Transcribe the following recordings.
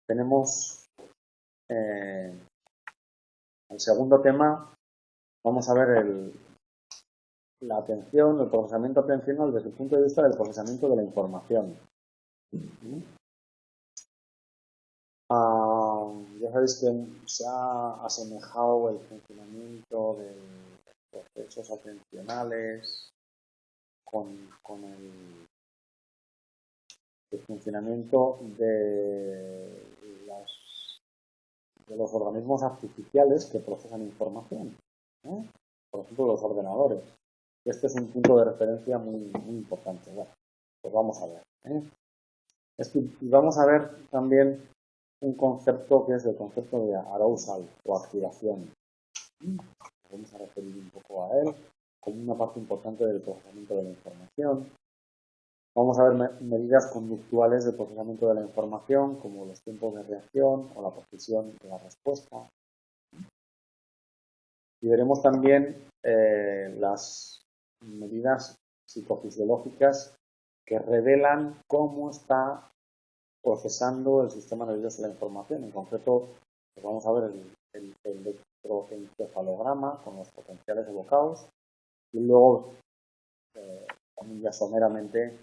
tenemos el segundo tema. Vamos a ver la atención, el procesamiento atencional desde el punto de vista del procesamiento de la información. Ya sabéis que se ha asemejado el funcionamiento de los procesos atencionales con el funcionamiento de los organismos artificiales que procesan información, por ejemplo los ordenadores. Este es un punto de referencia muy importante. Bueno, pues vamos a ver. Y vamos a ver también un concepto que es el concepto de arousal o activación. Vamos a referir un poco a él como una parte importante del procesamiento de la información. Vamos a ver medidas conductuales del procesamiento de la información, como los tiempos de reacción o la precisión de la respuesta. Y veremos también las medidas psicofisiológicas que revelan cómo está procesando el sistema nervioso la información. En concreto, pues vamos a ver el electroencefalograma con los potenciales evocados y luego, también ya someramente,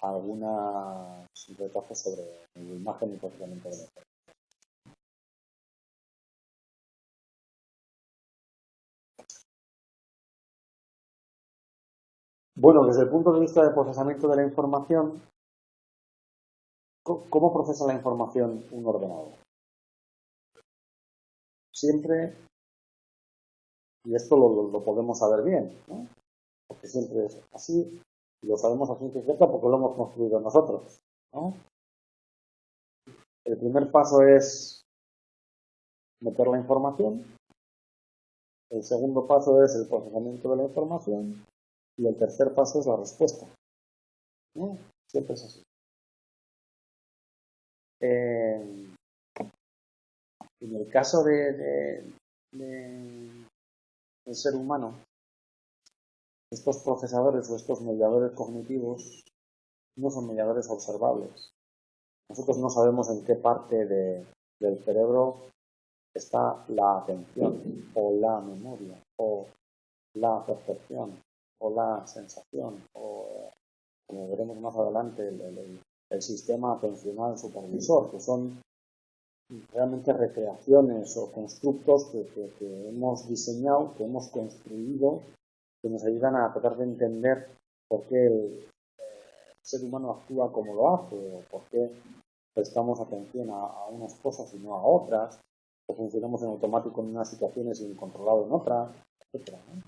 algunas retazos sobre la imagen y procesamiento de la información. Bueno, desde el punto de vista del procesamiento de la información, ¿cómo procesa la información un ordenador? Siempre, y esto lo podemos saber bien, ¿no? Porque siempre es así, y lo sabemos a ciencia cierta porque lo hemos construido nosotros, ¿no? El primer paso es meter la información, el segundo paso es el procesamiento de la información y el tercer paso es la respuesta, ¿no? Siempre es así. En el caso del ser humano, estos procesadores o estos mediadores cognitivos no son mediadores observables. Nosotros no sabemos en qué parte del cerebro está la atención o la memoria o la percepción o la sensación o, como veremos más adelante, el sistema atencional supervisor, que son realmente recreaciones o constructos que hemos diseñado, que hemos construido, que nos ayudan a tratar de entender por qué el ser humano actúa como lo hace, o por qué prestamos atención a unas cosas y no a otras, o funcionamos en automático en unas situaciones y incontrolado en otras, etc., ¿no?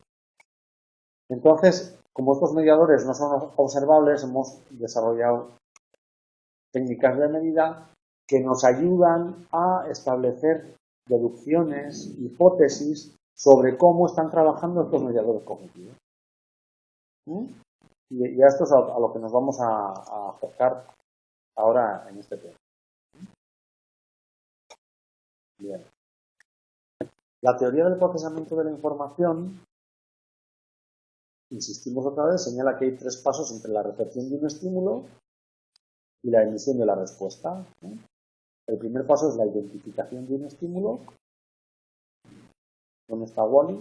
Entonces, como estos mediadores no son observables, hemos desarrollado técnicas de medida que nos ayudan a establecer deducciones, hipótesis sobre cómo están trabajando estos mediadores cognitivos. Y a esto es a lo que nos vamos a acercar ahora en este tema. Bien. La teoría del procesamiento de la información, insistimos otra vez, señala que hay tres pasos entre la recepción de un estímulo y la emisión de la respuesta. El primer paso es la identificación de un estímulo. ¿Dónde está Wally?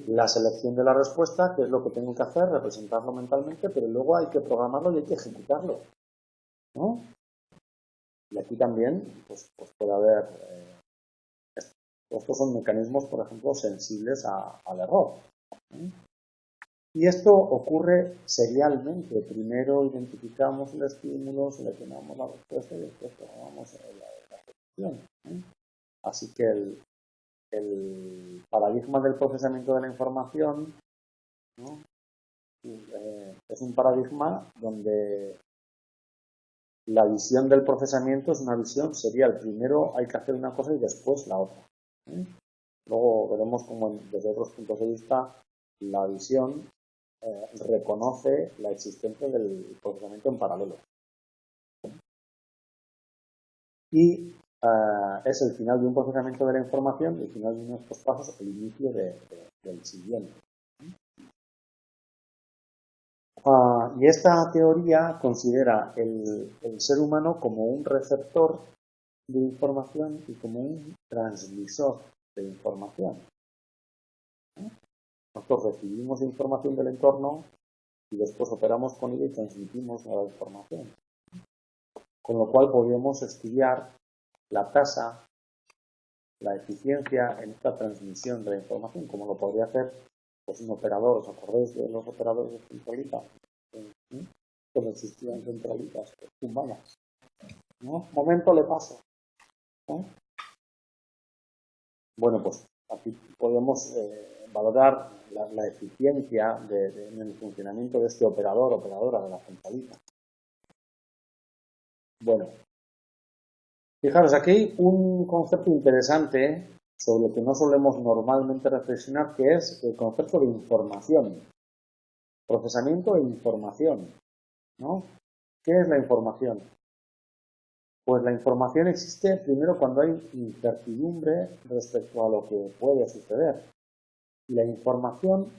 La selección de la respuesta, que es lo que tengo que hacer, representarlo mentalmente, pero luego hay que programarlo y hay que ejecutarlo, ¿no? Y aquí también pues puede haber... estos son mecanismos, por ejemplo, sensibles al error, ¿eh? Y esto ocurre serialmente. Primero identificamos el estímulo, seleccionamos la respuesta y después programamos la ejecución, ¿eh? Así que el paradigma del procesamiento de la información, ¿no? Es un paradigma donde la visión del procesamiento es una visión serial. Primero hay que hacer una cosa y después la otra, ¿eh? Luego veremos cómo desde otros puntos de vista la visión reconoce la existencia del procesamiento en paralelo. Y es el final de un procesamiento de la información, el final de uno de estos pasos, el inicio del siguiente. Y esta teoría considera el ser humano como un receptor de información y como un transmisor de información. Nosotros recibimos información del entorno y después operamos con ella y transmitimos la información. Con lo cual podemos estudiar la tasa, la eficiencia en esta transmisión de la información, como lo podría hacer pues, un operador. ¿Os acordáis de los operadores de centralita? Cuando existían centralitas humanas. ¿No? Momento, le paso. ¿No? Bueno, pues aquí podemos valorar la eficiencia en el funcionamiento de este operador, operadora de la centralita. Bueno, fijaros aquí un concepto interesante sobre lo que no solemos normalmente reflexionar, que es el concepto de información, procesamiento e información, ¿no? ¿Qué es la información? Pues la información existe primero cuando hay incertidumbre respecto a lo que puede suceder. Y la información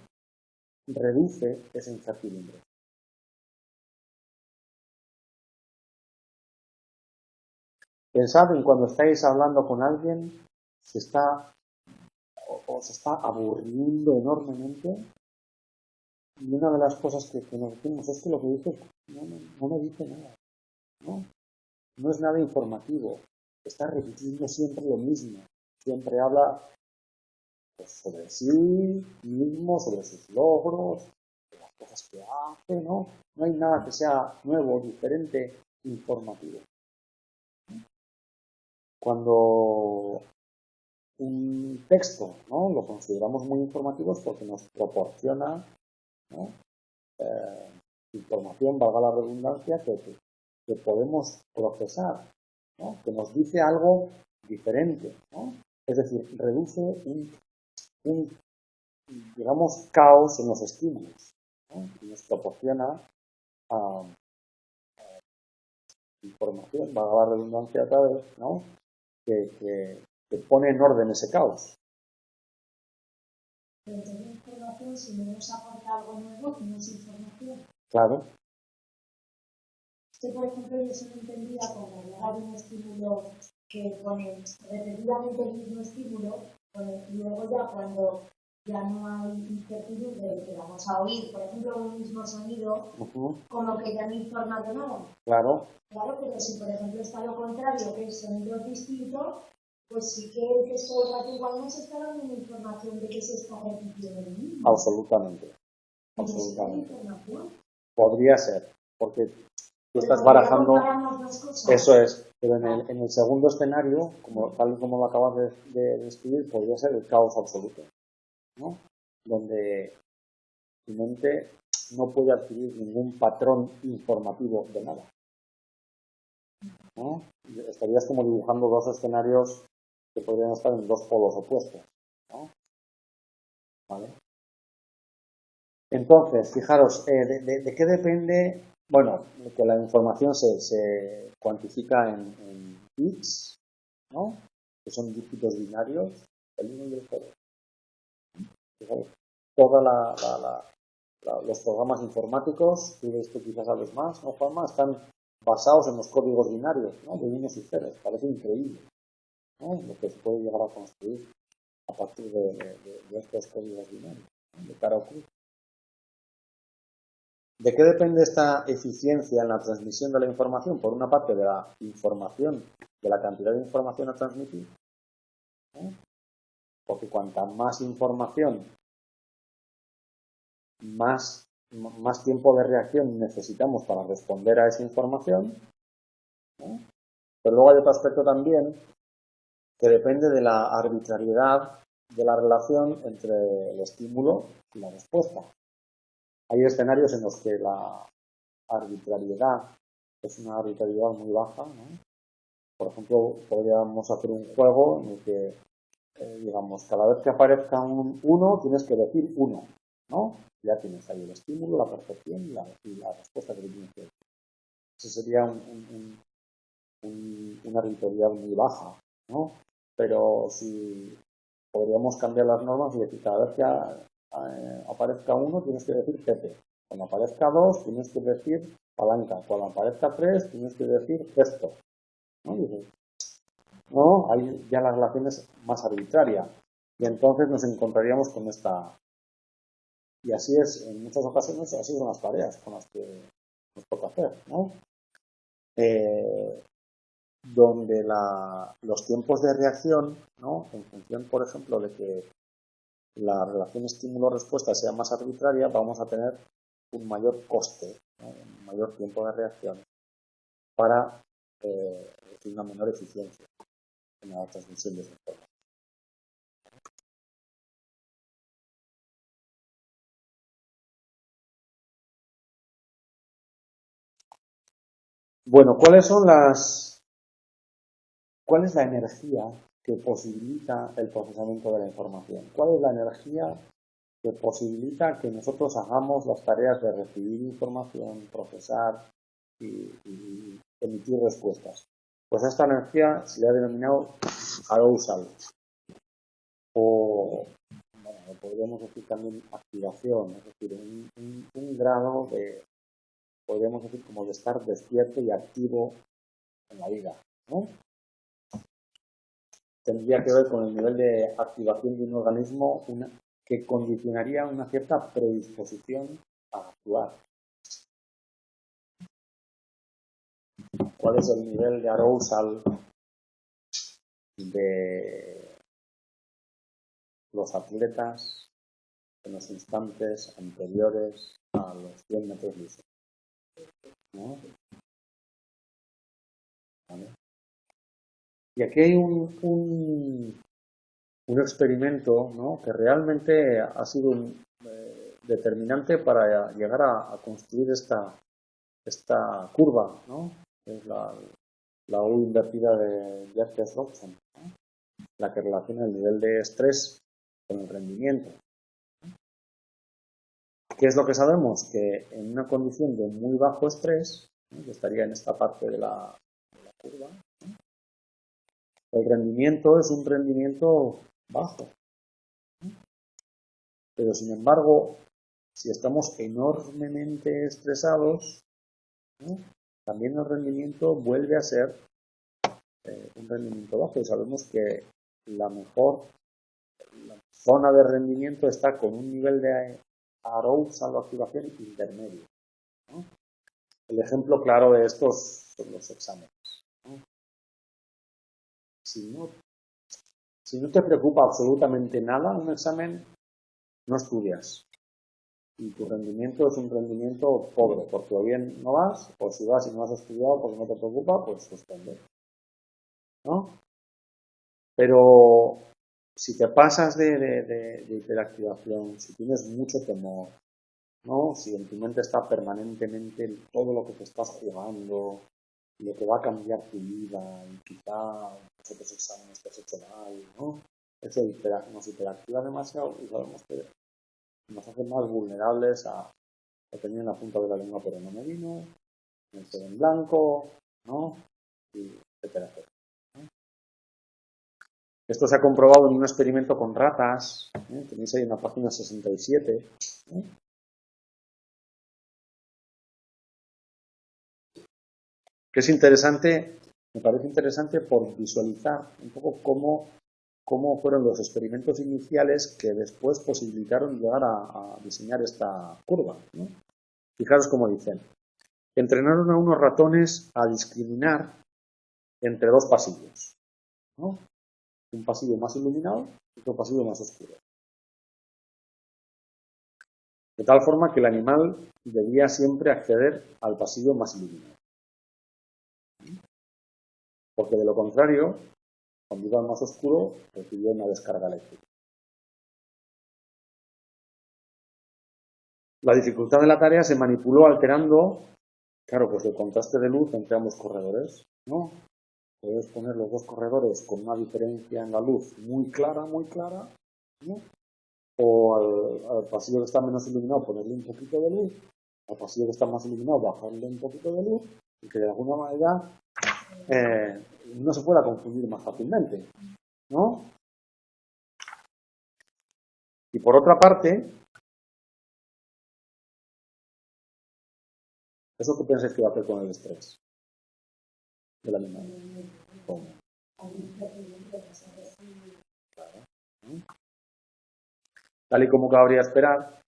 reduce esa incertidumbre. Pensad en cuando estáis hablando con alguien, os está aburriendo enormemente, y una de las cosas que nos decimos es que lo que dice no me dice nada, no es nada informativo, está repitiendo siempre lo mismo, siempre habla pues, sobre sí mismo, sobre sus logros, de las cosas que hace, ¿no? No hay nada que sea nuevo, diferente, informativo. Cuando un texto, ¿no? Lo consideramos muy informativo porque nos proporciona, ¿no? Información, valga la redundancia, que podemos procesar, ¿no? Que nos dice algo diferente, ¿no? Es decir, reduce un digamos, caos en los estímulos, ¿no? Y nos proporciona información, valga la redundancia otra vez, ¿no? Que pone en orden ese caos. Pero tener información, si no nos aporta algo nuevo, no es información. Claro. Por ejemplo, yo solo entendía como hablar de un estímulo que pone repetidamente el mismo estímulo, y luego ya cuando ya no hay incertidumbre de que vamos a oír, por ejemplo, un mismo sonido, como que ya no informa de nada. Claro. Claro, pero si por ejemplo está lo contrario, que el sonido es distinto, pues sí que todo el rato igual nos está dando una información de que se está repitiendo el mismo. Absolutamente. Absolutamente. Podría ser, porque tú estás barajando. Eso es, pero en el segundo escenario, tal y como lo acabas de describir, podría ser el caos absoluto, ¿no? Donde tu mente no puede adquirir ningún patrón informativo de nada, ¿no? Estarías como dibujando dos escenarios que podrían estar en dos polos opuestos, ¿no? ¿Vale? Entonces, fijaros, ¿de qué depende? Bueno, que la información se cuantifica en bits, ¿no? Que son dígitos binarios, el 1 y el 0. Fijaros, todos los programas informáticos, tú de esto quizás sabes más, ¿no, Juanma? Están basados en los códigos binarios, ¿no? De unos y ceros. Parece increíble, ¿no? Lo que se puede llegar a construir a partir de estos códigos binarios, ¿no? De cara a cruz. ¿De qué depende esta eficiencia en la transmisión de la información? Por una parte, de la información, de la cantidad de información a transmitir, ¿no? Porque cuanta más información, más tiempo de reacción necesitamos para responder a esa información, ¿no? Pero luego hay otro aspecto también que depende de la arbitrariedad de la relación entre el estímulo y la respuesta. Hay escenarios en los que la arbitrariedad es una arbitrariedad muy baja, ¿no? Por ejemplo, podríamos hacer un juego en el que, digamos, cada vez que aparezca un 1 tienes que decir 1, ¿no? Ya tienes ahí el estímulo, la percepción y la respuesta que tienes que decir. Eso sería una arbitrariedad muy baja, ¿no? Pero si podríamos cambiar las normas y decir cada vez que aparezca 1 tienes que decir Pepe, Cuando aparezca 2, tienes que decir palanca. Cuando aparezca 3, tienes que decir gesto. ¿No? No, ahí ya la relación es más arbitraria. Y entonces nos encontraríamos con esta. Y así es, en muchas ocasiones, así son las tareas con las que nos toca hacer, ¿no? Donde los tiempos de reacción, ¿no? En función, por ejemplo, de que la relación estímulo-respuesta sea más arbitraria, vamos a tener un mayor coste, ¿no? Un mayor tiempo de reacción para una menor eficiencia en la transmisión de esa información. Bueno, ¿cuál es la energía que posibilita el procesamiento de la información? ¿Cuál es la energía que posibilita que nosotros hagamos las tareas de recibir información, procesar y emitir respuestas? Pues a esta energía se le ha denominado arousal, o bueno, podríamos decir también activación, es decir, un grado de, podríamos decir, como de estar despierto y activo en la vida, ¿no? Tendría que ver con el nivel de activación de un organismo que condicionaría una cierta predisposición a actuar. ¿Cuál es el nivel de arousal de los atletas en los instantes anteriores a los 100 metros lisos? ¿No? ¿Vale? Y aquí hay un experimento, ¿no? Que realmente ha sido determinante para llegar a construir esta curva, ¿no? Es la U invertida de Jerkes-Robson, ¿no? La que relaciona el nivel de estrés con el rendimiento. ¿Qué es lo que sabemos? Que en una condición de muy bajo estrés, ¿no? Que estaría en esta parte de la curva, ¿no? El rendimiento es un rendimiento bajo. Pero sin embargo, si estamos enormemente estresados, ¿no? También el rendimiento vuelve a ser un rendimiento bajo. Y sabemos que la mejor zona de rendimiento está con un nivel de arousal o activación intermedio, ¿no? El ejemplo claro de estos son los exámenes, ¿no? Si no te preocupa absolutamente nada un examen, no estudias. Y tu rendimiento es un rendimiento pobre, porque o bien no vas, o si vas y no has estudiado porque no te preocupa, pues suspendes, ¿no? Pero si te pasas de hiperactivación, si tienes mucho temor, ¿no? Si en tu mente está permanentemente todo lo que te estás jugando, lo que va a cambiar tu vida, y quizá los otros exámenes que has hecho mal, ¿no? Eso nos hiperactiva demasiado y sabemos que nos hace más vulnerables a tener en la punta de la lengua pero no me vino, me quedé en blanco, ¿no? Y etcétera, etcétera, ¿no? Esto se ha comprobado en un experimento con ratas, ¿eh? Tenéis ahí en la página 67, ¿eh? Que es interesante, me parece interesante por visualizar un poco cómo fueron los experimentos iniciales que después posibilitaron llegar a diseñar esta curva, ¿no? Fijaros cómo dicen. Entrenaron a unos ratones a discriminar entre dos pasillos, ¿no? Un pasillo más iluminado y otro pasillo más oscuro. De tal forma que el animal debía siempre acceder al pasillo más iluminado. Porque de lo contrario, cuando iba al más oscuro, recibió una descarga eléctrica. La dificultad de la tarea se manipuló alterando, claro, pues el contraste de luz entre ambos corredores, ¿no? Puedes poner los dos corredores con una diferencia en la luz muy clara, ¿no? O al pasillo que está menos iluminado ponerle un poquito de luz, al pasillo que está más iluminado bajarle un poquito de luz, y que de alguna manera no se pueda confundir más fácilmente, ¿no? Y por otra parte, ¿Eso qué pensáis que va a hacer con el estrés del animal? ¿Cómo? Tal y como cabría esperar,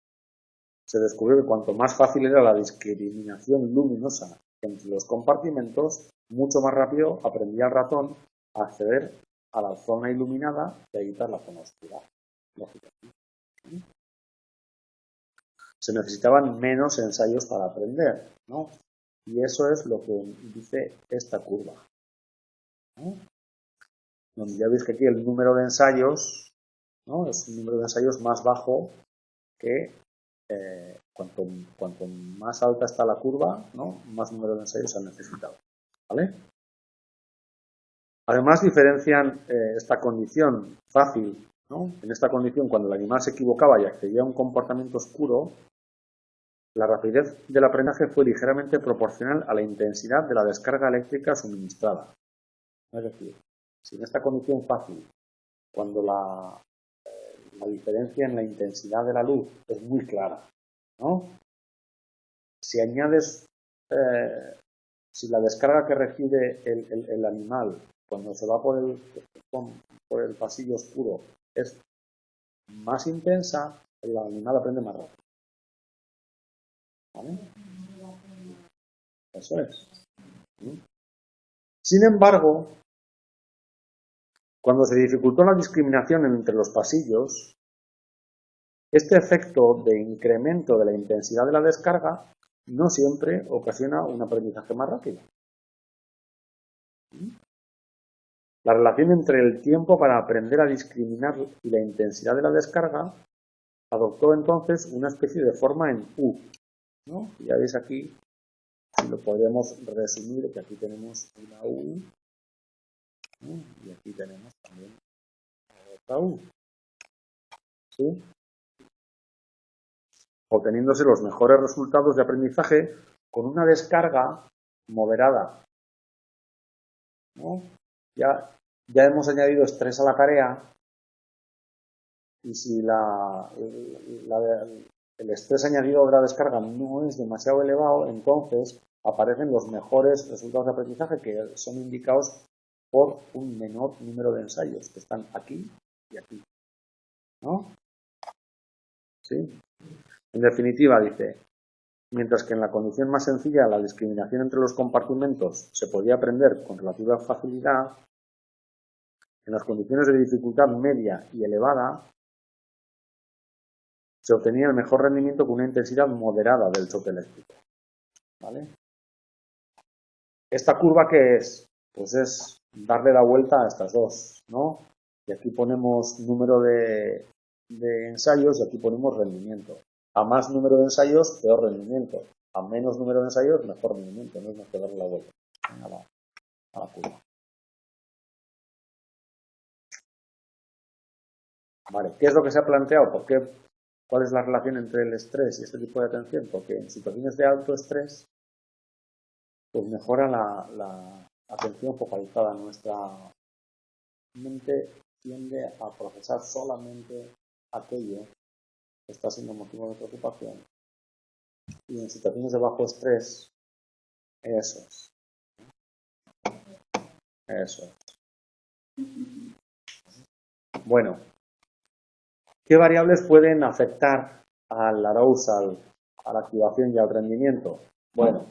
se descubrió que cuanto más fácil era la discriminación luminosa entre los compartimentos, mucho más rápido aprendía el ratón a acceder a la zona iluminada y a evitar la zona oscura. Lógicamente. Se necesitaban menos ensayos para aprender, ¿no? Y eso es lo que dice esta curva, ¿no? Donde ya veis que aquí el número de ensayos, ¿no? Es un número de ensayos más bajo que cuanto más alta está la curva, ¿no? Más número de ensayos se han necesitado, ¿vale? Además diferencian esta condición fácil, ¿no? En esta condición, cuando el animal se equivocaba y accedía a un comportamiento oscuro, la rapidez del aprendizaje fue ligeramente proporcional a la intensidad de la descarga eléctrica suministrada. Es decir, si en esta condición fácil, cuando la diferencia en la intensidad de la luz es muy clara, ¿no? Si añades, si la descarga que recibe el animal cuando se va por el pasillo oscuro es más intensa, el animal aprende más rápido. ¿Vale? Eso es. Sin embargo, cuando se dificultó la discriminación entre los pasillos, este efecto de incremento de la intensidad de la descarga no siempre ocasiona un aprendizaje más rápido. La relación entre el tiempo para aprender a discriminar y la intensidad de la descarga adoptó entonces una especie de forma en U, ¿no? Ya veis aquí, si lo podemos resumir, que aquí tenemos una U, ¿no? Y aquí tenemos también otra U, ¿sí? Obteniéndose los mejores resultados de aprendizaje con una descarga moderada, ¿no? Ya hemos añadido estrés a la tarea y si el estrés añadido de la descarga no es demasiado elevado, entonces aparecen los mejores resultados de aprendizaje que son indicados por un menor número de ensayos que están aquí y aquí, ¿no? ¿Sí? En definitiva, dice, mientras que en la condición más sencilla la discriminación entre los compartimentos se podía aprender con relativa facilidad, en las condiciones de dificultad media y elevada se obtenía el mejor rendimiento con una intensidad moderada del choque eléctrico. ¿Vale? ¿Esta curva qué es? Pues es darle la vuelta a estas dos, ¿no? Y aquí ponemos número de ensayos y aquí ponemos rendimiento. A más número de ensayos, peor rendimiento. A menos número de ensayos, mejor rendimiento. No es más que darle la vuelta a la curva. Vale, ¿qué es lo que se ha planteado? ¿Cuál es la relación entre el estrés y este tipo de atención? Porque en situaciones de alto estrés, pues mejora la atención focalizada. Nuestra mente tiende a procesar solamente aquello que está siendo motivo de preocupación. Y en situaciones de bajo estrés, eso es. Eso es. Bueno, ¿qué variables pueden afectar al arousal, a la activación y al rendimiento? Bueno,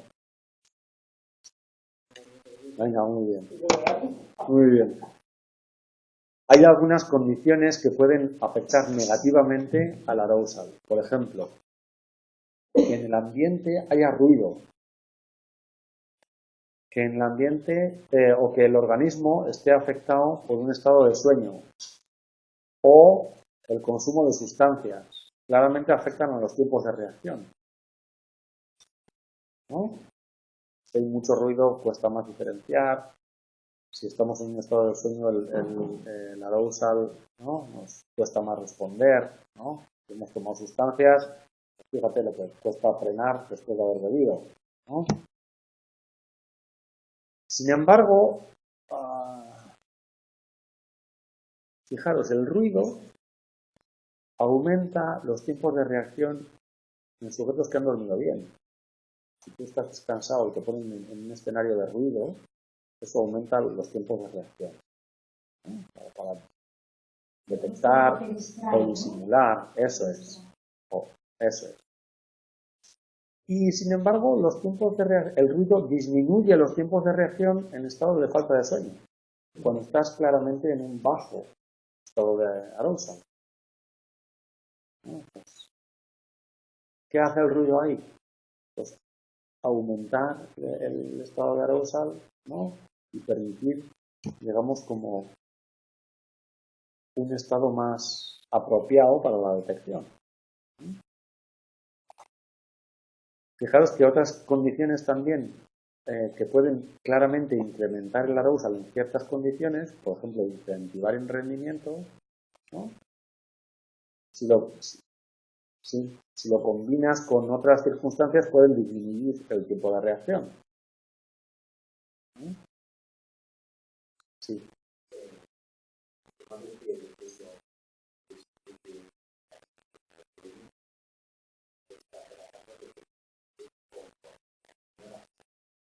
venga, muy bien. Muy bien. Hay algunas condiciones que pueden afectar negativamente al arousal. Por ejemplo, que en el ambiente haya ruido, que en el ambiente o que el organismo esté afectado por un estado de sueño o el consumo de sustancias. Claramente afectan a los tiempos de reacción, ¿no? Si hay mucho ruido, cuesta más diferenciar. Si estamos en un estado de sueño, el arousal, ¿no? Nos cuesta más responder, ¿no? Si hemos tomado sustancias, fíjate lo que cuesta frenar después de haber bebido, ¿no? Sin embargo, fijaros, el ruido aumenta los tiempos de reacción en sujetos que han dormido bien. Si tú estás cansado y te ponen en un escenario de ruido, eso aumenta los tiempos de reacción. Para detectar o disimular, eso es. Eso es. Y sin embargo, los tiempos de el ruido disminuye los tiempos de reacción en estado de falta de sueño, cuando estás claramente en un bajo estado de arousal. ¿Qué hace el ruido ahí? Pues aumentar el estado de arousal, ¿no? Y permitir, digamos, como un estado más apropiado para la detección. Fijaros que otras condiciones también que pueden claramente incrementar el arousal en ciertas condiciones, por ejemplo, incentivar el rendimiento, ¿no? Si lo combinas con otras circunstancias, pueden disminuir el tiempo de reacción. Sí.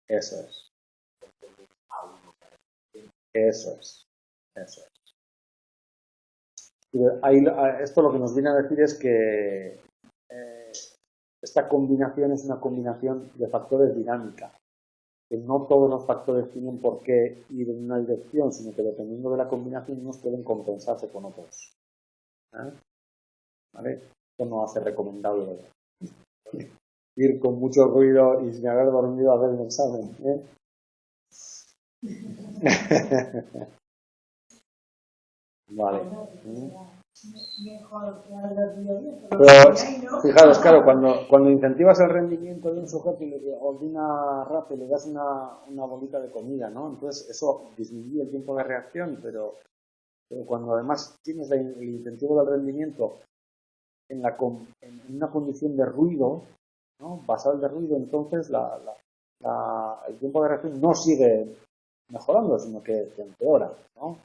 Eso es. Eso es. Eso es. Ahí, esto lo que nos viene a decir es que esta combinación es una combinación de factores dinámica. Que no todos los factores tienen por qué ir en una dirección, sino que dependiendo de la combinación unos pueden compensarse con otros. ¿Vale? Esto no hace recomendable ir con mucho ruido y sin haber dormido a ver el examen. Vale. Pero fijaros, claro, cuando incentivas el rendimiento de un sujeto o de una raza y le das una bolita de comida, ¿no? Entonces eso disminuye el tiempo de reacción, pero cuando además tienes el incentivo del rendimiento en una condición de ruido, ¿no? Basal de ruido, entonces el tiempo de reacción no sigue mejorando, sino que empeora, ¿no?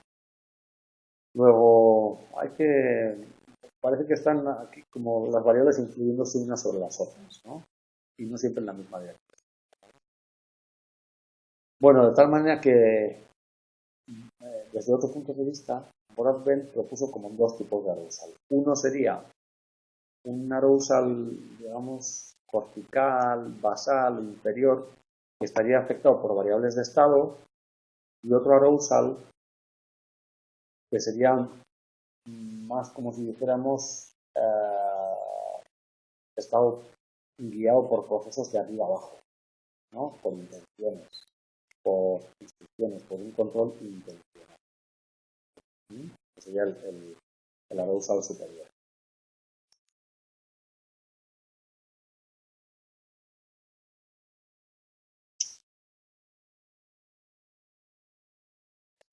Luego, parece que están aquí como las variables influyéndose unas sobre las otras, ¿no? Y no siempre en la misma dirección. Bueno, de tal manera que, desde otro punto de vista, Broadbent propuso como dos tipos de arousal. Uno sería un arousal, digamos, cortical, basal, inferior, que estaría afectado por variables de estado, y otro arousal que sería más como si dijéramos estado guiado por procesos de arriba abajo, ¿no? Por intenciones, por instrucciones, por un control intencional. Que sería el arousal superior.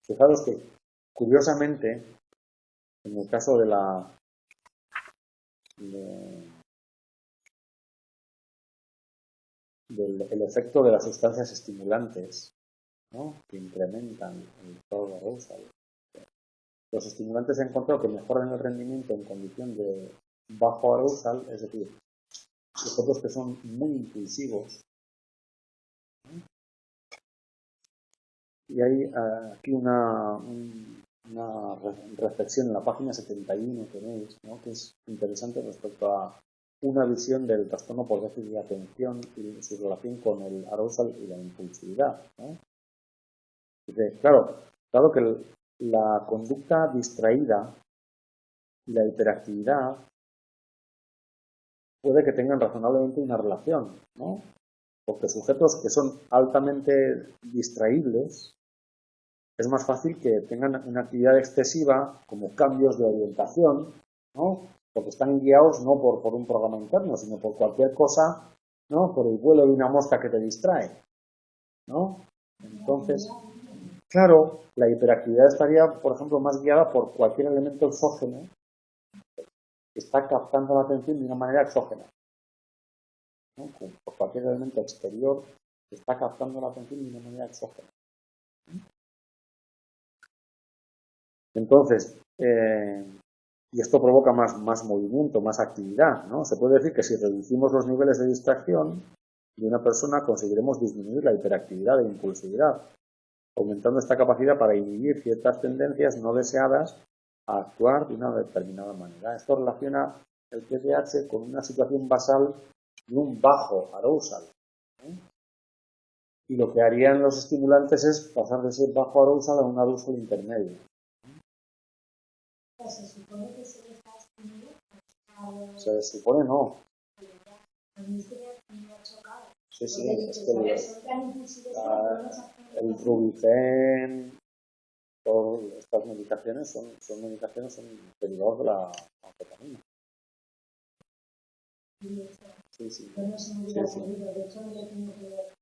Fijaros que, curiosamente, en el caso del efecto de las sustancias estimulantes, ¿no? Que incrementan el estado de arousal, los estimulantes han encontrado que mejoran el rendimiento en condición de bajo arousal, es decir, sujetos que son muy impulsivos. Y hay aquí una reflexión en la página 71 tenéis, ¿no? Que es interesante respecto a una visión del trastorno por déficit de atención y su relación con el arousal y la impulsividad, ¿no? Dice, claro que la conducta distraída y la hiperactividad puede que tengan razonablemente una relación, ¿no? Porque sujetos que son altamente distraíbles es más fácil que tengan una actividad excesiva como cambios de orientación, ¿no? Porque están guiados no por un programa interno, sino por cualquier cosa, ¿no? Por el vuelo de una mosca que te distrae, ¿no? Entonces, claro, la hiperactividad estaría, por ejemplo, más guiada por cualquier elemento exógeno que está captando la atención de una manera exógena, ¿no? Por cualquier elemento exterior que está captando la atención de una manera exógena. Entonces, y esto provoca más movimiento, más actividad, ¿no? Se puede decir que si reducimos los niveles de distracción, de una persona conseguiremos disminuir la hiperactividad e impulsividad, aumentando esta capacidad para inhibir ciertas tendencias no deseadas a actuar de una determinada manera. Esto relaciona el TDAH con una situación basal de un bajo arousal. Y lo que harían los estimulantes es pasar de ese bajo arousal a un arousal intermedio. ¿Se supone que se le está estimulando? Se supone no. A mí es que me ha chocado. Sí, sí, es que el Rubifen, todas estas medicaciones son derivados de la anfetamina. Sí, sí. Yo no se me hubiera ocurrido, de hecho no lo tengo que ver.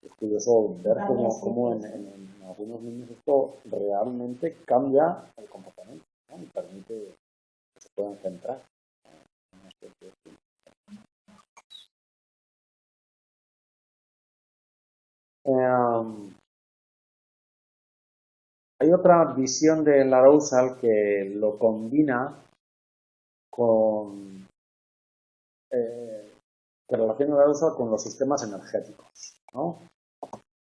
Es curioso ver cómo en algunos niños esto realmente cambia el comportamiento, ¿no? Y permite que se puedan centrar. Hay otra visión del arousal que lo combina con que relaciona el arousal con los sistemas energéticos, ¿no?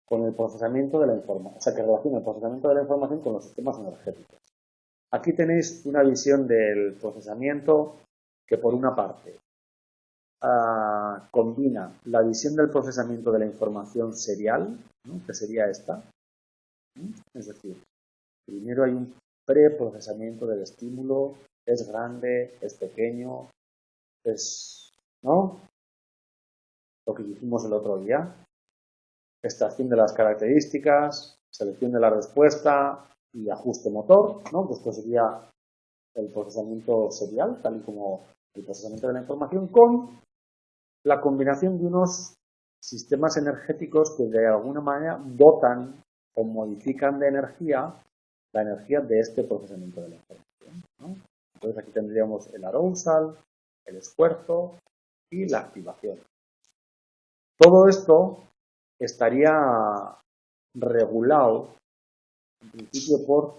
Con el procesamiento de la información, o sea, que relaciona el procesamiento de la información con los sistemas energéticos. Aquí tenéis una visión del procesamiento que, por una parte, combina la visión del procesamiento de la información serial, ¿no? Que sería esta, ¿no? Es decir, primero hay un preprocesamiento del estímulo, es grande, es pequeño, es, ¿no? Lo que dijimos el otro día, extracción de las características, selección de la respuesta y ajuste motor, ¿no? Que esto sería el procesamiento serial, tal y como el procesamiento de la información, con la combinación de unos sistemas energéticos que de alguna manera dotan o modifican de energía la energía de este procesamiento de la información, ¿no? Entonces aquí tendríamos el arousal, el esfuerzo y la activación. Todo esto estaría regulado en principio por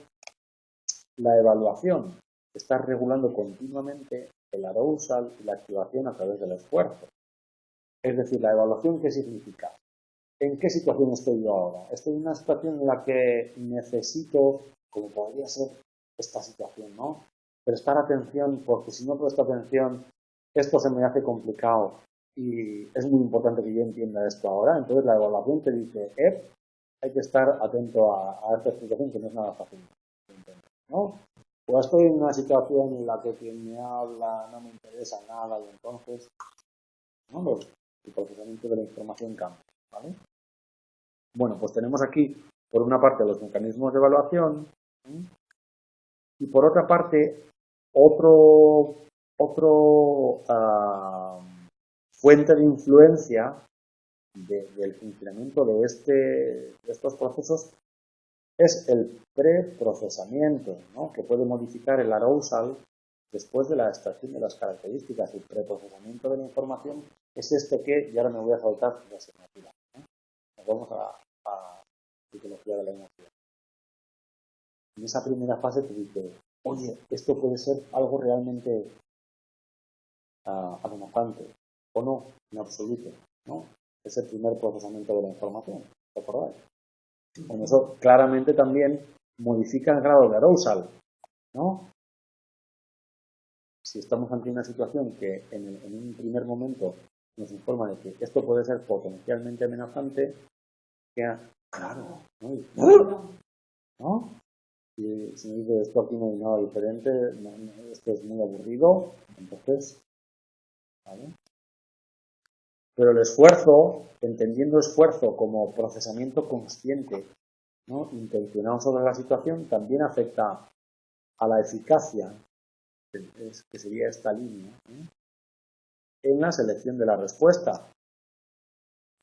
la evaluación. Está regulando continuamente el arousal y la activación a través del esfuerzo. Es decir, la evaluación, ¿qué significa? ¿En qué situación estoy yo ahora? Estoy en una situación en la que necesito, como podría ser esta situación, ¿no? Prestar atención, porque si no presto atención, esto se me hace complicado y es muy importante que yo entienda esto ahora. Entonces la evaluación te dice, hay que estar atento a esta situación que no es nada fácil, ¿no? Pues estoy en una situación en la que quien me habla no me interesa nada y entonces, ¿no? El procesamiento de la información cambia, ¿vale? Bueno, pues tenemos aquí, por una parte, los mecanismos de evaluación, ¿sí? Y por otra parte, otro fuente de influencia del funcionamiento de estos procesos es el preprocesamiento, ¿no? Que puede modificar el arousal después de la extracción de las características. El preprocesamiento de la información es este que, y ahora me voy a saltar la asignatura, ¿no? Nos vamos a psicología de la emoción. En esa primera fase te dice, oye, esto puede ser algo realmente amenazante, o no, en absoluto, ¿no? Es el primer procesamiento de la información, ¿te acordáis? Bueno, eso claramente también modifica el grado de arousal, ¿no? Si estamos ante una situación que en un primer momento nos informa de que esto puede ser potencialmente amenazante, queda claro, ¿no? Si me dice esto aquí no hay nada diferente, esto es muy aburrido, entonces, ¿vale? Pero el esfuerzo, entendiendo esfuerzo como procesamiento consciente, ¿no? Intencionado sobre la situación, también afecta a la eficacia, que sería esta línea, ¿no? En la selección de la respuesta,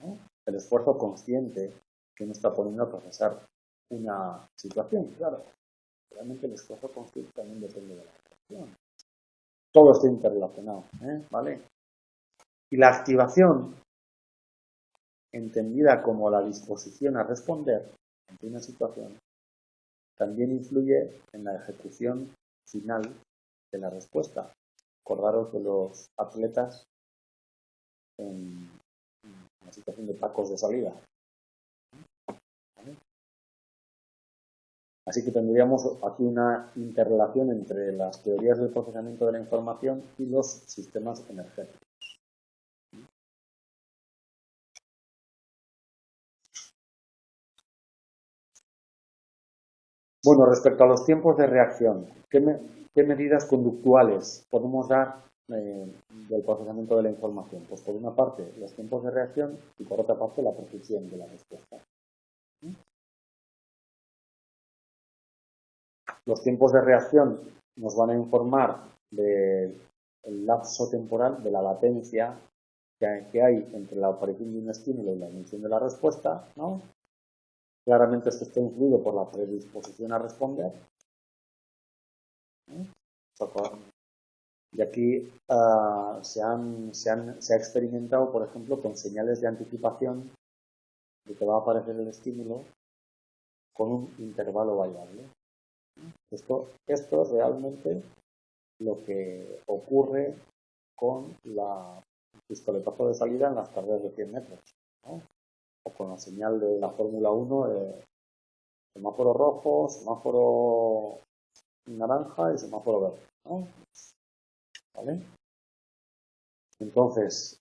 ¿no? El esfuerzo consciente que uno está poniendo a procesar una situación, claro. Realmente el esfuerzo consciente también depende de la situación. Todo está interrelacionado, ¿vale? Y la activación, entendida como la disposición a responder ante una situación, también influye en la ejecución final de la respuesta. Acordaros de los atletas en situación de tacos de salida. ¿Vale? Así que tendríamos aquí una interrelación entre las teorías del procesamiento de la información y los sistemas energéticos. Bueno, respecto a los tiempos de reacción, ¿qué medidas conductuales podemos dar del procesamiento de la información? Pues por una parte los tiempos de reacción y por otra parte la precisión de la respuesta. Los tiempos de reacción nos van a informar del lapso temporal, de la latencia que hay entre la aparición de un estímulo y la emisión de la respuesta, ¿no? Claramente esto está influido por la predisposición a responder. Y aquí se ha experimentado, por ejemplo, con señales de anticipación de que va a aparecer el estímulo con un intervalo variable. Esto es realmente lo que ocurre con el pistoletazo de salida en las carreras de 100 metros, ¿no? O con la señal de la Fórmula 1, semáforo rojo, semáforo naranja y semáforo verde, ¿no? ¿Vale? Entonces,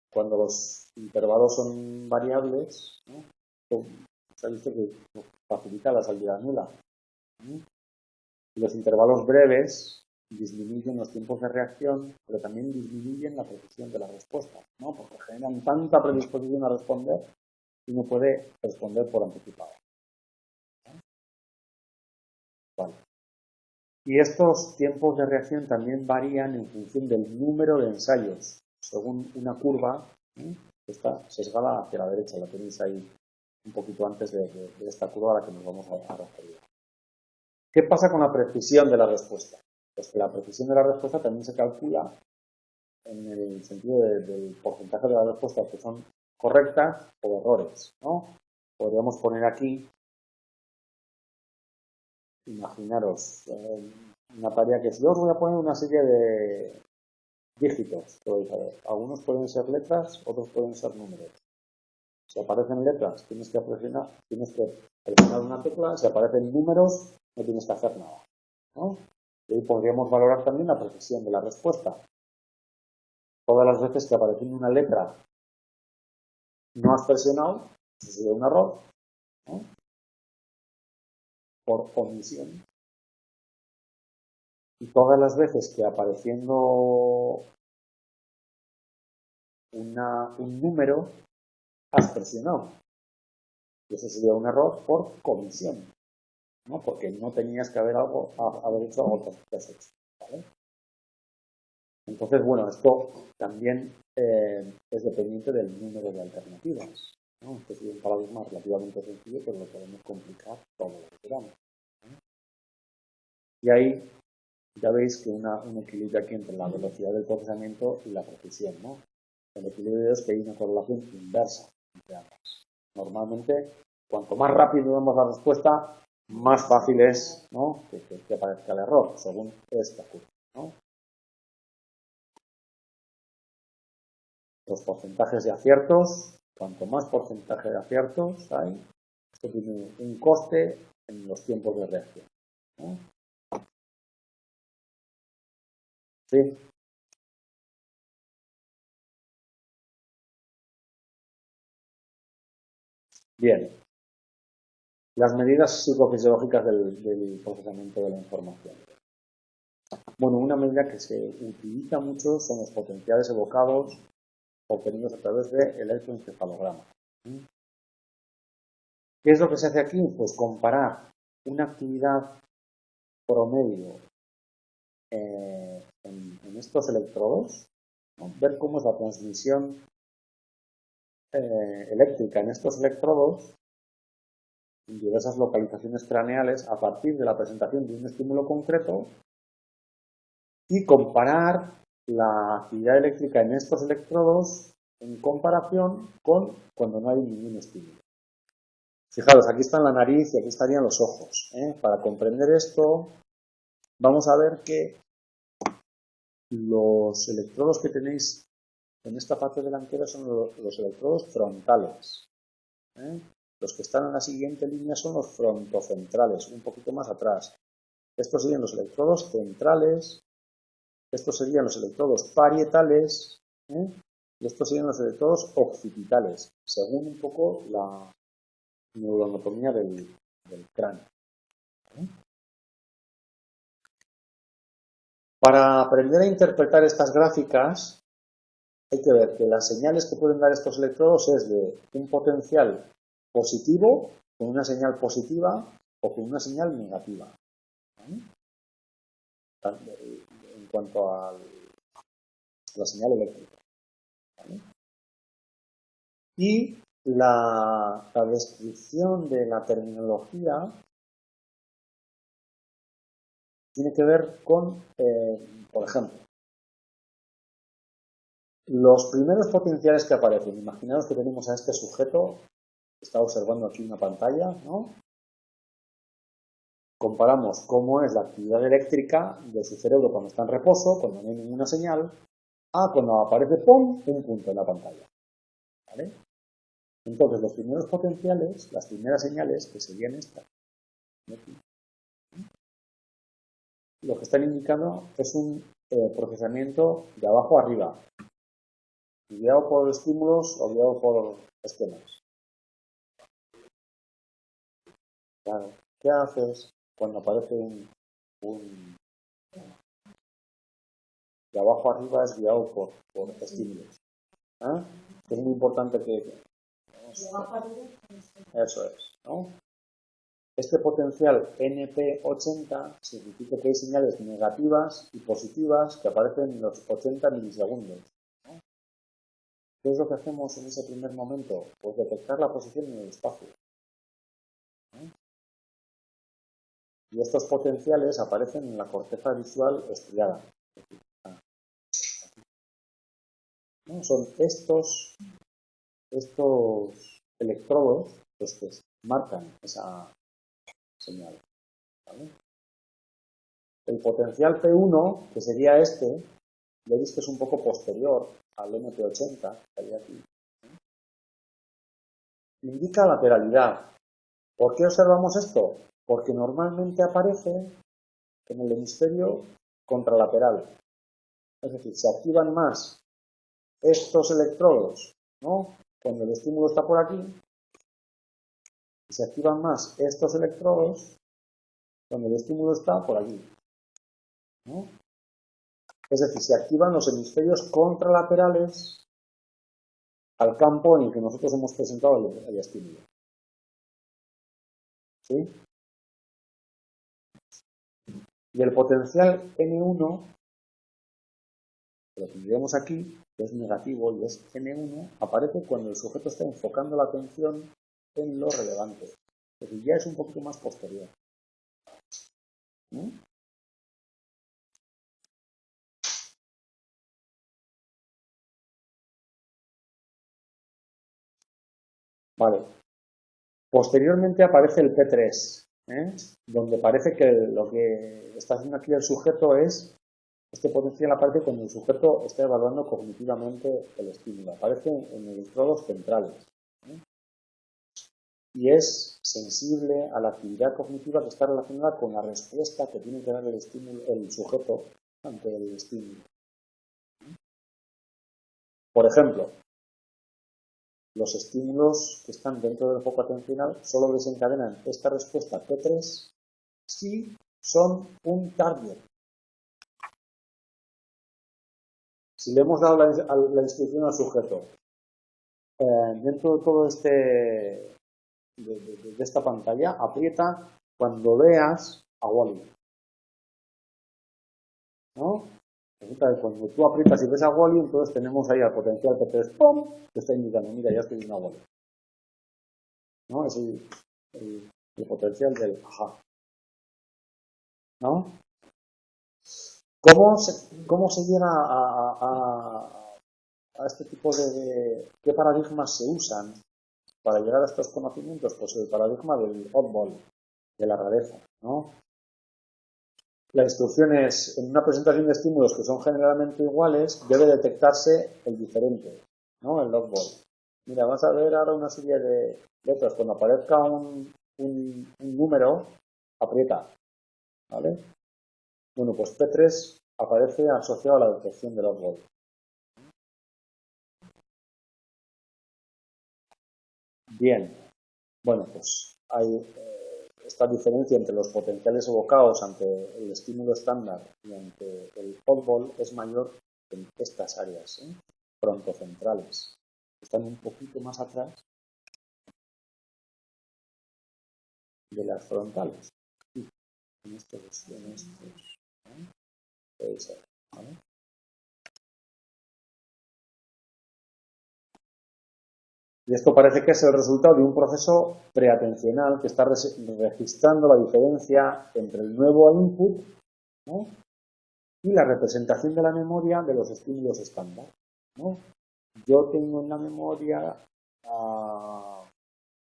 cuando los intervalos son variables, ¿no? Se ha visto que facilita la salida nula. Los intervalos breves disminuyen los tiempos de reacción, pero también disminuyen la precisión de la respuesta, ¿no? Porque generan tanta predisposición a responder y no puede responder por anticipado. Vale. Y estos tiempos de reacción también varían en función del número de ensayos, según una curva que está sesgada hacia la derecha. La tenéis ahí un poquito antes de esta curva a la que nos vamos a referir. ¿Qué pasa con la precisión de la respuesta? Pues que la precisión de la respuesta también se calcula en el sentido del porcentaje de las respuestas que son correctas o errores, ¿no? Podríamos poner aquí, imaginaros, una tarea que es, yo os voy a poner una serie de dígitos, algunos pueden ser letras, otros pueden ser números. Si aparecen letras, tienes que presionar una tecla, si aparecen números, no tienes que hacer nada, ¿no? Y ahí podríamos valorar también la precisión de la respuesta. Todas las veces que apareciendo una letra no has presionado, eso sería un error, ¿no? Por omisión. Y todas las veces que apareciendo un número has presionado, eso sería un error por comisión, ¿no? Porque no tenías que haber hecho algo que has hecho, ¿vale? Entonces, bueno, esto también es dependiente del número de alternativas, ¿no? Este es un paradigma relativamente sencillo, pero lo podemos complicar todo lo que queramos, ¿no? Y ahí ya veis que un equilibrio aquí entre la velocidad del procesamiento y la precisión, ¿no? El equilibrio es que hay una correlación inversa entre ambas. Normalmente, cuanto más rápido damos la respuesta, más fácil es, ¿no?, que aparezca el error, según esta curva, ¿no? Los porcentajes de aciertos, cuanto más porcentaje de aciertos hay, esto tiene un coste en los tiempos de reacción, ¿no? ¿Sí? Bien. Las medidas psicofisiológicas del procesamiento de la información. Bueno, una medida que se utiliza mucho son los potenciales evocados obtenidos a través de electroencefalograma. ¿Qué es lo que se hace aquí? Pues comparar una actividad promedio en estos electrodos, ¿no? Ver cómo es la transmisión eléctrica en estos electrodos en diversas localizaciones craneales a partir de la presentación de un estímulo concreto y comparar la actividad eléctrica en estos electrodos en comparación con cuando no hay ningún estímulo. Fijaros, aquí está la nariz y aquí estarían los ojos. Para comprender esto, vamos a ver que los electrodos que tenéis en esta parte delantera son los electrodos frontales. Los que están en la siguiente línea son los frontocentrales, un poquito más atrás. Estos serían los electrodos centrales, estos serían los electrodos parietales, y estos serían los electrodos occipitales, según un poco la neuroanatomía del cráneo. Para aprender a interpretar estas gráficas, hay que ver que las señales que pueden dar estos electrodos es de un potencial positivo, con una señal positiva o con una señal negativa. En cuanto a la señal eléctrica. Y la descripción de la terminología tiene que ver con, por ejemplo, los primeros potenciales que aparecen. Imaginaos que tenemos a este sujeto que está observando aquí una pantalla, ¿no? Comparamos cómo es la actividad eléctrica de su cerebro cuando está en reposo, cuando no hay ninguna señal, a cuando aparece, ¡pum!, un punto en la pantalla. ¿Vale? Entonces, los primeros potenciales, las primeras señales, que serían estas, lo que están indicando es un procesamiento de abajo a arriba, guiado por estímulos o guiado por esquemas. Claro, ¿qué haces cuando aparece un de abajo a arriba es guiado por estímulos? Es muy importante que... Eso es, ¿no? Este potencial NP80 significa que hay señales negativas y positivas que aparecen en los 80 milisegundos. ¿No? ¿Qué es lo que hacemos en ese primer momento? Pues detectar la posición en el espacio. ¿No? Y estos potenciales aparecen en la corteza visual estriada. ¿No? Son estos electrodos los que marcan esa señal. ¿Vale? El potencial P1, que sería este, veis que es un poco posterior al MP80, que hay aquí, indica lateralidad. ¿Por qué observamos esto? Porque normalmente aparece en el hemisferio contralateral. Es decir, se activan más estos electrodos, ¿no?, cuando el estímulo está por aquí, y se activan más estos electrodos cuando el estímulo está por aquí, ¿no? Es decir, se activan los hemisferios contralaterales al campo en el que nosotros hemos presentado el estímulo. ¿Sí? Y el potencial N1, que lo tendríamos aquí, que es negativo y es N1, aparece cuando el sujeto está enfocando la atención en lo relevante. Es decir, ya es un poquito más posterior. ¿No? Vale. Posteriormente aparece el P3, donde parece que lo que está haciendo aquí el sujeto es, este potencial aparece cuando el sujeto está evaluando cognitivamente el estímulo. Aparece en electrodos centrales. Y es sensible a la actividad cognitiva que está relacionada con la respuesta que tiene que dar el sujeto ante el estímulo. Por ejemplo, los estímulos que están dentro del foco atencional solo desencadenan esta respuesta P3 si son un target. Si le hemos dado la instrucción al sujeto, dentro de todo de esta pantalla, aprieta cuando veas a Wall-E. ¿No? Resulta que cuando tú aprietas y ves a Wall-E, entonces tenemos ahí al potencial P3, ¡pum!, que está indicando, mira, ya estoy viendo a Wall-E. ¿No? Es el potencial del ajá. ¿No? ¿Cómo se llega a este tipo de... ¿Qué paradigmas se usan para llegar a estos conocimientos? Pues el paradigma del oddball, de la rareza, ¿no? La instrucción es, en una presentación de estímulos que son generalmente iguales, debe detectarse el diferente, ¿no? El logboard. Mira, vas a ver ahora una serie de letras. Cuando aparezca un número, aprieta, ¿vale? Bueno, pues P3 aparece asociado a la detección del logboard. Bien, bueno, pues hay esta diferencia entre los potenciales evocados ante el estímulo estándar y ante el hotball es mayor en estas áreas frontocentrales. Están un poquito más atrás de las frontales. En estos, puede ser, ¿vale? Y esto parece que es el resultado de un proceso preatencional que está registrando la diferencia entre el nuevo input, ¿no?, y la representación de la memoria de los estímulos estándar, ¿no? Yo tengo en la memoria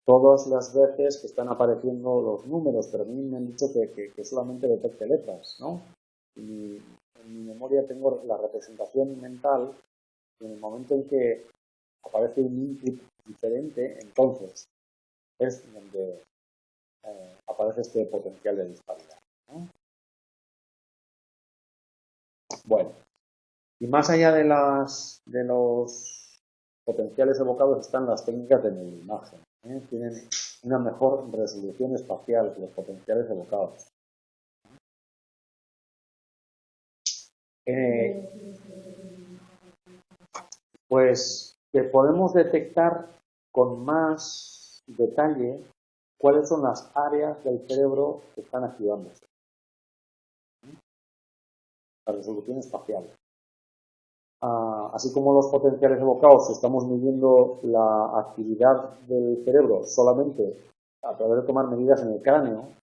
todas las veces que están apareciendo los números, pero a mí me han dicho que solamente detecte letras, ¿no? Y en mi memoria tengo la representación mental y en el momento en que aparece un input diferente, entonces es donde aparece este potencial de disparidad, ¿no? Bueno, y más allá de los potenciales evocados están las técnicas de neuroimagen. Tienen una mejor resolución espacial que los potenciales evocados. Pues que podemos detectar con más detalle cuáles son las áreas del cerebro que están activándose. La resolución espacial. Así como los potenciales evocados, estamos midiendo la actividad del cerebro solamente a través de tomar medidas en el cráneo.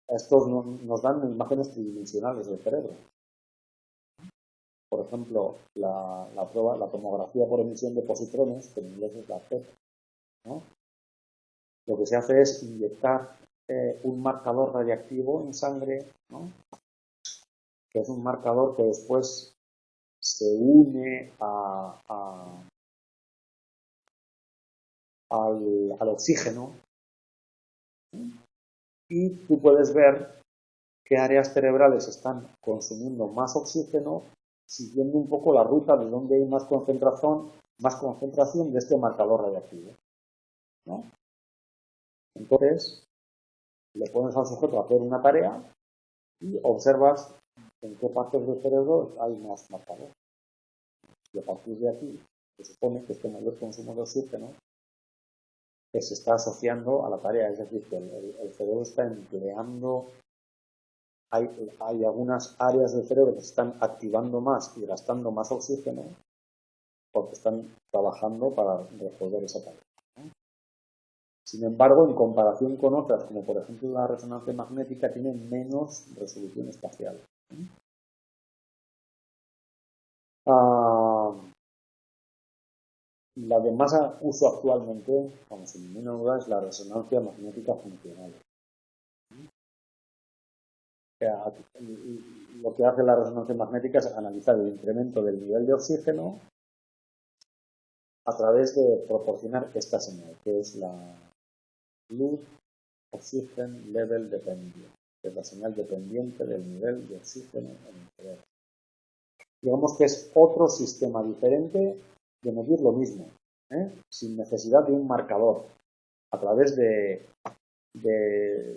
Estos nos dan imágenes tridimensionales del cerebro. Por ejemplo, la tomografía por emisión de positrones, que en inglés es la PET, ¿no? Lo que se hace es inyectar un marcador radiactivo en sangre, ¿no?, que es un marcador que después se une al oxígeno, y tú puedes ver qué áreas cerebrales están consumiendo más oxígeno siguiendo un poco la ruta de donde hay más concentración de este marcador radiactivo, ¿no? Entonces, le pones al sujeto a hacer una tarea y observas en qué partes del cerebro hay más marcador. Y a partir de aquí, se supone que este mayor consumo de oxígeno que se está asociando a la tarea, es decir, que el cerebro está empleando, hay algunas áreas del cerebro que se están activando más y gastando más oxígeno porque están trabajando para resolver esa tarea, ¿no? Sin embargo, en comparación con otras, como por ejemplo la resonancia magnética, tiene menos resolución espacial. La de más uso actualmente, como sin ninguna duda, es la resonancia magnética funcional. Lo que hace la resonancia magnética es analizar el incremento del nivel de oxígeno a través de proporcionar esta señal, que es la Blood Oxygen Level Dependent, que es la señal dependiente del nivel de oxígeno en el cerebro. Digamos que es otro sistema diferente de medir lo mismo, sin necesidad de un marcador, a través de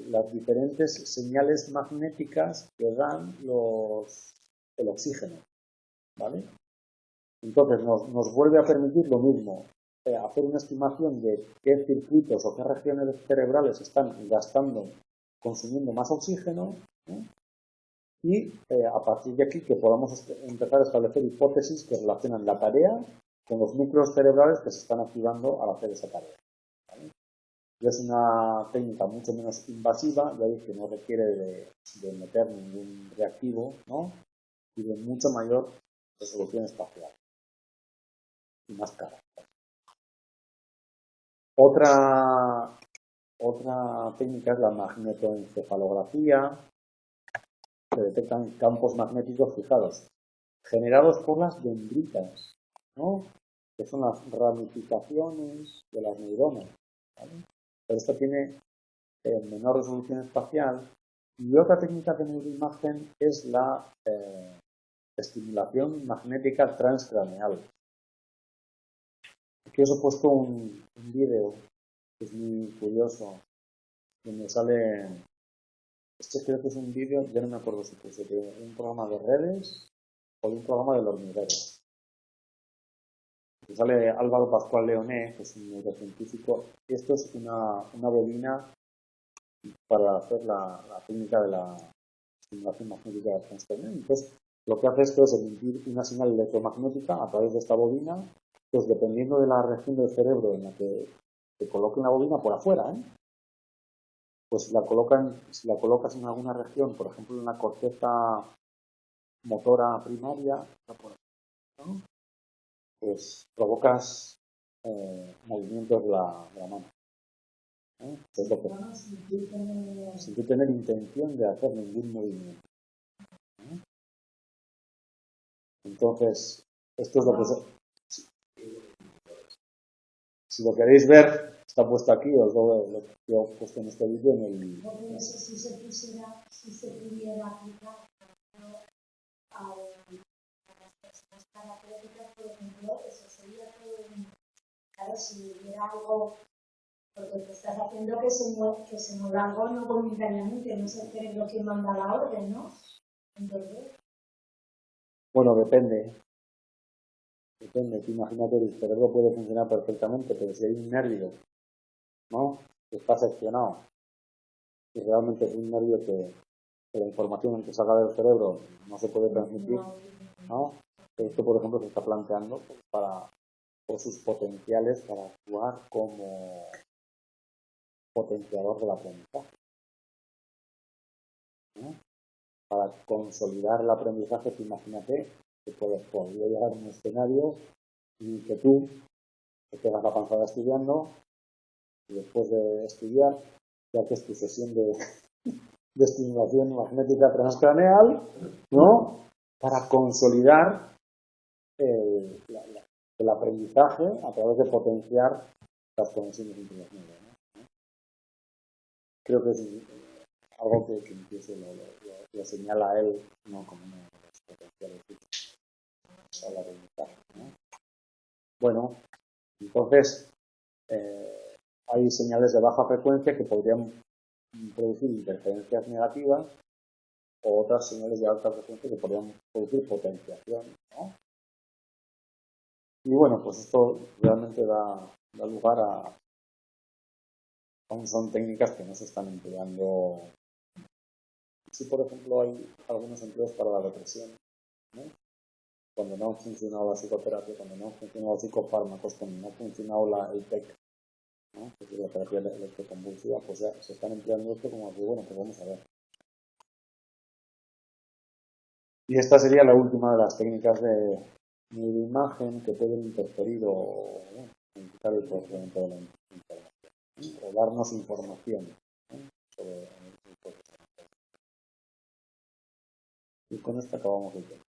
las diferentes señales magnéticas que dan el oxígeno, ¿vale? Entonces nos vuelve a permitir lo mismo, hacer una estimación de qué circuitos o qué regiones cerebrales están consumiendo más oxígeno, ¿eh? Y a partir de aquí que podamos empezar a establecer hipótesis que relacionan la tarea con los núcleos cerebrales que se están activando al hacer esa tarea, ¿vale? Y es una técnica mucho menos invasiva, ya veis que no requiere de meter ningún reactivo, ¿no?, y de mucho mayor resolución espacial y más cara. Otra técnica es la magnetoencefalografía, que detectan campos magnéticos fijados, generados por las dendritas, ¿no? Que son las ramificaciones de las neuronas, ¿vale? Pero esto tiene menor resolución espacial. Y otra técnica de neuroimagen es la estimulación magnética transcraneal. Aquí os he puesto un vídeo que es muy curioso, donde sale, este creo que es un vídeo, yo no me acuerdo si puse, de un programa de redes o de un programa del hormiguero. Aquí sale Álvaro Pascual Leoné, que es un neurocientífico. Esto es una bobina para hacer la técnica de la estimulación magnética transcraneal. Entonces, lo que hace esto es emitir una señal electromagnética a través de esta bobina, pues dependiendo de la región del cerebro en la que se coloque la bobina por afuera, pues si la colocas en alguna región, por ejemplo en la corteza motora primaria, ¿no? Pues provocas movimientos de la mano. Es lo que, sin tener intención de hacer ningún movimiento. Entonces, esto es lo que si lo queréis ver, está puesto aquí, os lo que he puesto en este vídeo en el... Porque eso si se pudiera aplicar a las personas parapléjicas, por ejemplo, eso sería todo claro, si hubiera algo, porque te estás haciendo que se mueva algo no voluntariamente, no es el cerebro quien manda la orden, ¿no? Entonces... Bueno, depende. Depende, imagínate, el cerebro puede funcionar perfectamente, pero si hay un nervio, ¿no?, que está seccionado, y realmente es un nervio que la información que salga del cerebro no se puede transmitir, ¿no? Esto, por ejemplo, se está planteando por sus potenciales para actuar como potenciador del aprendizaje, ¿no? Para consolidar el aprendizaje, imagínate que podría llegar a un escenario y que tú te quedas la panzada estudiando y después de estudiar ya que es tu sesión de estimulación magnética transcraneal, ¿no?, para consolidar el aprendizaje a través de potenciar las conexiones entre las neuronas, ¿no? Creo que es algo que incluso lo señala él, ¿no?, como uno de los potenciales para el aprendizaje, ¿no? Bueno, entonces hay señales de baja frecuencia que podrían producir interferencias negativas o otras señales de alta frecuencia que podrían producir potenciación, ¿no? Y bueno, pues esto realmente da lugar aún son técnicas que no se están empleando. Sí, por ejemplo, hay algunos empleos para la depresión, ¿no? Cuando no ha funcionado la psicoterapia, cuando no han funcionado los psicofármacos, cuando no ha funcionado el TEC, ¿no?, que es la terapia electroconvulsiva, pues ya se están empleando esto como que, bueno, pues vamos a ver. Y esta sería la última de las técnicas de neuroimagen que pueden interferir o quitar el procesamiento de la información, o darnos información, ¿no?, sobre el procesamiento. Y con esto acabamos el tema.